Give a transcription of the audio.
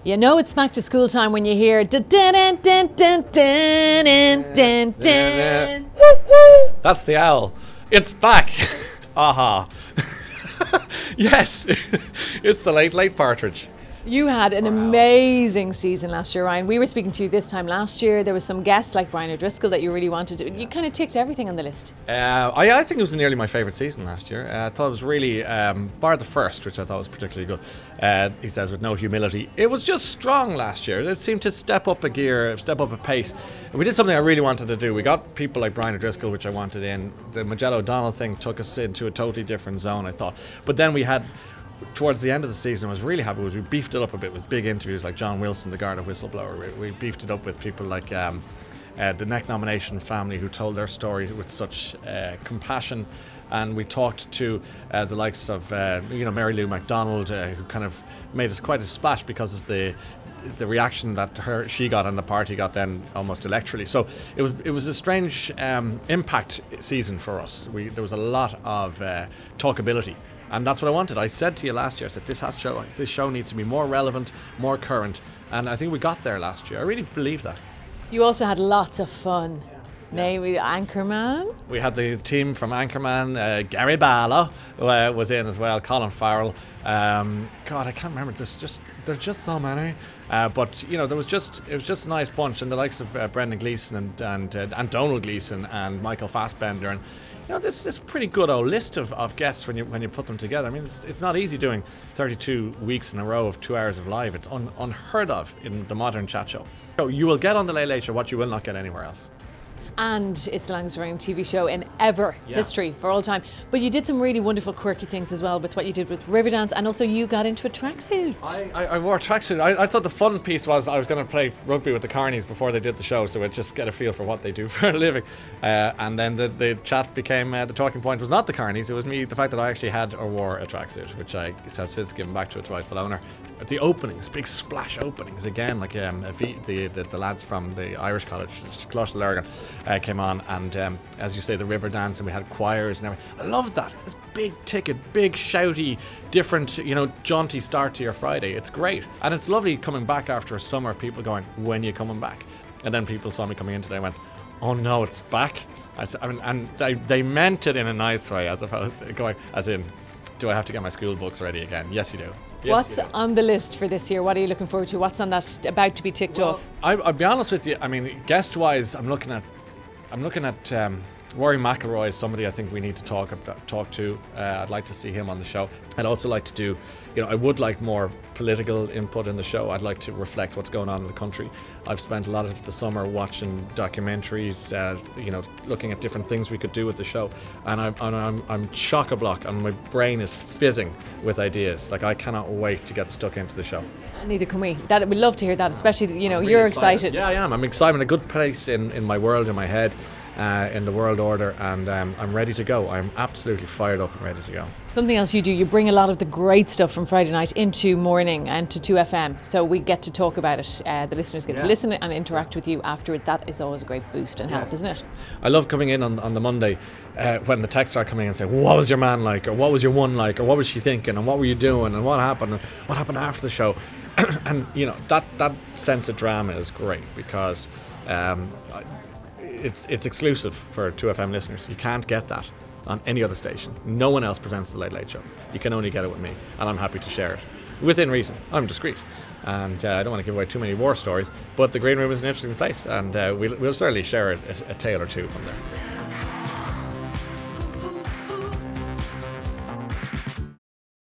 You know it's back to school time when you hear dun dun dun dun dun dun dun. That's the owl. It's back. Aha. Yes, it's the late partridge. You had an amazing season last year, Ryan. We were speaking to you this time last year. There was some guests like Brian O'Driscoll that you really wanted to. You kind of ticked everything on the list. I think it was nearly my favourite season last year. I thought it was really, bar the first, which I thought was particularly good. He says with no humility. It was just strong last year. It seemed to step up a gear, step up a pace. And we did something I really wanted to do. We got people like Brian O'Driscoll, which I wanted in. The Magello O'Donnell thing took us into a totally different zone, I thought. But then we had... Towards the end of the season, I was really happy with. We beefed it up a bit with big interviews like John Wilson, the Garda whistleblower. We beefed it up with people like the Neck Nomination family who told their story with such compassion, and we talked to the likes of Mary Lou MacDonald, who kind of made us quite a splash because of the reaction that she got and the party got then almost electorally. So it was a strange impact season for us. There was a lot of talkability. And that's what I wanted. I said to you last year, I said this show needs to be more relevant, more current, and I think we got there last year. I really believe that. You also had lots of fun. Maybe Anchorman? We had the team from Anchorman. Gary Barlow was in as well, Colin Farrell. God, I can't remember. There's just so many. But you know, it was just a nice bunch, and the likes of Brendan Gleeson and Donald Gleeson and Michael Fassbender, and you know, this pretty good old list of guests when you put them together. I mean, it's not easy doing 32 weeks in a row of 2 hours of live. It's unheard of in the modern chat show. So you will get on the Late Late Show what you will not get anywhere else. And it's the longest running TV show in ever history for all time. But you did some really wonderful quirky things as well with what you did with Riverdance, and also you got into a tracksuit. I wore a tracksuit. I thought the fun piece was I was going to play rugby with the Carnies before they did the show, so I'd just get a feel for what they do for a living. And then the chat became, the talking point was not the Carnies, it was me, the fact that I actually had or wore a tracksuit, which I have since given back to its rightful owner. The openings, big splash openings again, like the lads from the Irish College, Loughrey-Grant, came on, and as you say, the Riverdance, and we had choirs and everything. I loved that. It's big ticket, big shouty, different, jaunty start to your Friday. It's great, and it's lovely coming back after a summer. People going, when are you coming back? And then people saw me coming in today and went, oh no, it's back. And they meant it in a nice way, as opposed to going, as in, do I have to get my school books ready again? Yes, you do. Yes, what's on the list for this year? What are you looking forward to? What's on that about to be ticked off? I'll be honest with you. I mean, guest-wise, I'm looking at Rory McIlroy is somebody I think we need to talk to. I'd like to see him on the show. I'd also like to do, I would like more political input in the show. I'd like to reflect what's going on in the country. I've spent a lot of the summer watching documentaries, looking at different things we could do with the show, and I'm chock-a-block, and my brain is fizzing with ideas. Like, I cannot wait to get stuck into the show. Neither can we. We'd love to hear that, especially, really you're excited. Yeah, I am. I'm excited. I'm in a good place in my world, in my head, in the world order, and I'm ready to go. I'm absolutely fired up and ready to go. Something else you do, you bring a lot of the great stuff from Friday night into morning and to 2FM, so we get to talk about it. The listeners get to listen and interact with you afterwards. That is always a great boost and help, isn't it? I love coming in on the Monday when the texts start coming in and say, what was your man like, or what was your one like, or what was she thinking, and what were you doing, and what happened after the show. And that sense of drama is great, because it's exclusive for 2FM listeners. You can't get that on any other station. No one else presents the Late Late Show. You can only get it with me, and I'm happy to share it within reason. I'm discreet, and I don't want to give away too many war stories, but the green room is an interesting place, and we'll certainly share a tale or two from there.